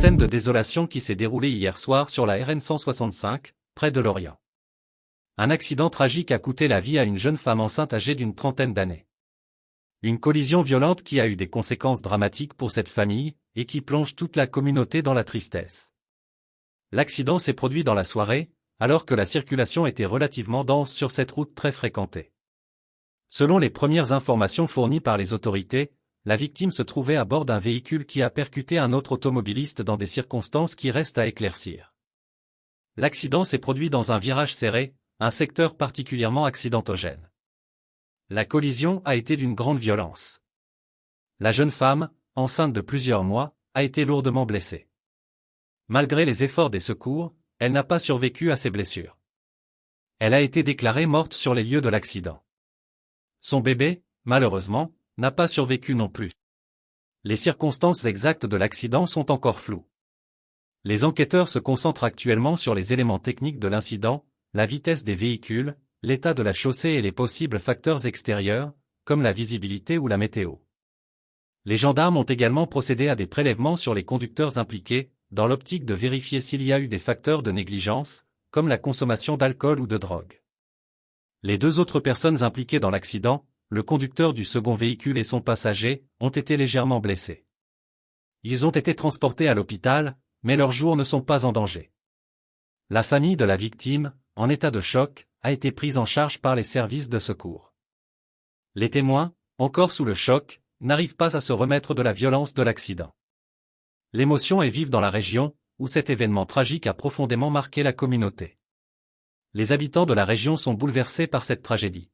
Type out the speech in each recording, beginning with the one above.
scène de désolation qui s'est déroulée hier soir sur la RN 165, près de Lorient. Un accident tragique a coûté la vie à une jeune femme enceinte âgée d'une trentaine d'années. Une collision violente qui a eu des conséquences dramatiques pour cette famille, et qui plonge toute la communauté dans la tristesse. L'accident s'est produit dans la soirée, alors que la circulation était relativement dense sur cette route très fréquentée. Selon les premières informations fournies par les autorités, la victime se trouvait à bord d'un véhicule qui a percuté un autre automobiliste dans des circonstances qui restent à éclaircir. L'accident s'est produit dans un virage serré, un secteur particulièrement accidentogène. La collision a été d'une grande violence. La jeune femme, enceinte de plusieurs mois, a été lourdement blessée. Malgré les efforts des secours, elle n'a pas survécu à ses blessures. Elle a été déclarée morte sur les lieux de l'accident. Son bébé, malheureusement, n'a pas survécu non plus. Les circonstances exactes de l'accident sont encore floues. Les enquêteurs se concentrent actuellement sur les éléments techniques de l'incident, la vitesse des véhicules, l'état de la chaussée et les possibles facteurs extérieurs, comme la visibilité ou la météo. Les gendarmes ont également procédé à des prélèvements sur les conducteurs impliqués, dans l'optique de vérifier s'il y a eu des facteurs de négligence, comme la consommation d'alcool ou de drogue. Les deux autres personnes impliquées dans l'accident, le conducteur du second véhicule et son passager, ont été légèrement blessés. Ils ont été transportés à l'hôpital, mais leurs jours ne sont pas en danger. La famille de la victime, en état de choc, a été prise en charge par les services de secours. Les témoins, encore sous le choc, n'arrivent pas à se remettre de la violence de l'accident. L'émotion est vive dans la région, où cet événement tragique a profondément marqué la communauté. Les habitants de la région sont bouleversés par cette tragédie.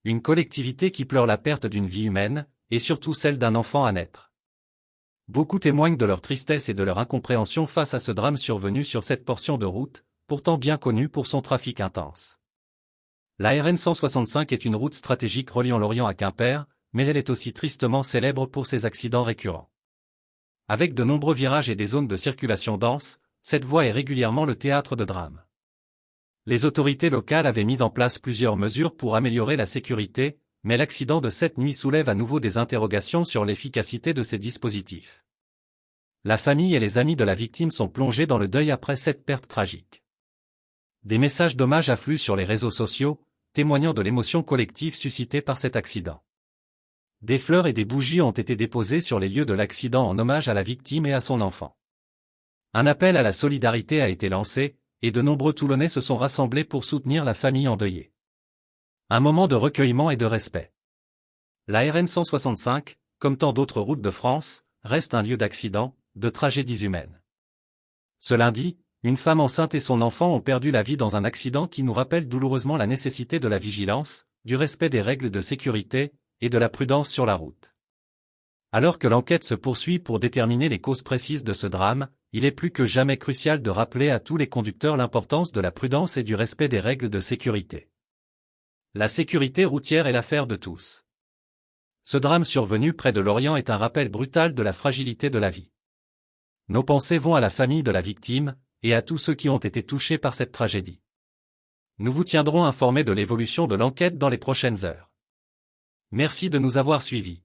Une collectivité qui pleure la perte d'une vie humaine, et surtout celle d'un enfant à naître. Beaucoup témoignent de leur tristesse et de leur incompréhension face à ce drame survenu sur cette portion de route, pourtant bien connue pour son trafic intense. La RN 165 est une route stratégique reliant Lorient à Quimper, mais elle est aussi tristement célèbre pour ses accidents récurrents. Avec de nombreux virages et des zones de circulation dense, cette voie est régulièrement le théâtre de drames. Les autorités locales avaient mis en place plusieurs mesures pour améliorer la sécurité, mais l'accident de cette nuit soulève à nouveau des interrogations sur l'efficacité de ces dispositifs. La famille et les amis de la victime sont plongés dans le deuil après cette perte tragique. Des messages d'hommage affluent sur les réseaux sociaux, témoignant de l'émotion collective suscitée par cet accident. Des fleurs et des bougies ont été déposées sur les lieux de l'accident en hommage à la victime et à son enfant. Un appel à la solidarité a été lancé, et de nombreux Toulonnais se sont rassemblés pour soutenir la famille endeuillée. Un moment de recueillement et de respect. La RN 165, comme tant d'autres routes de France, reste un lieu d'accidents, de tragédies humaines. Ce lundi, une femme enceinte et son enfant ont perdu la vie dans un accident qui nous rappelle douloureusement la nécessité de la vigilance, du respect des règles de sécurité, et de la prudence sur la route. Alors que l'enquête se poursuit pour déterminer les causes précises de ce drame, il est plus que jamais crucial de rappeler à tous les conducteurs l'importance de la prudence et du respect des règles de sécurité. La sécurité routière est l'affaire de tous. Ce drame survenu près de Lorient est un rappel brutal de la fragilité de la vie. Nos pensées vont à la famille de la victime, et à tous ceux qui ont été touchés par cette tragédie. Nous vous tiendrons informés de l'évolution de l'enquête dans les prochaines heures. Merci de nous avoir suivis.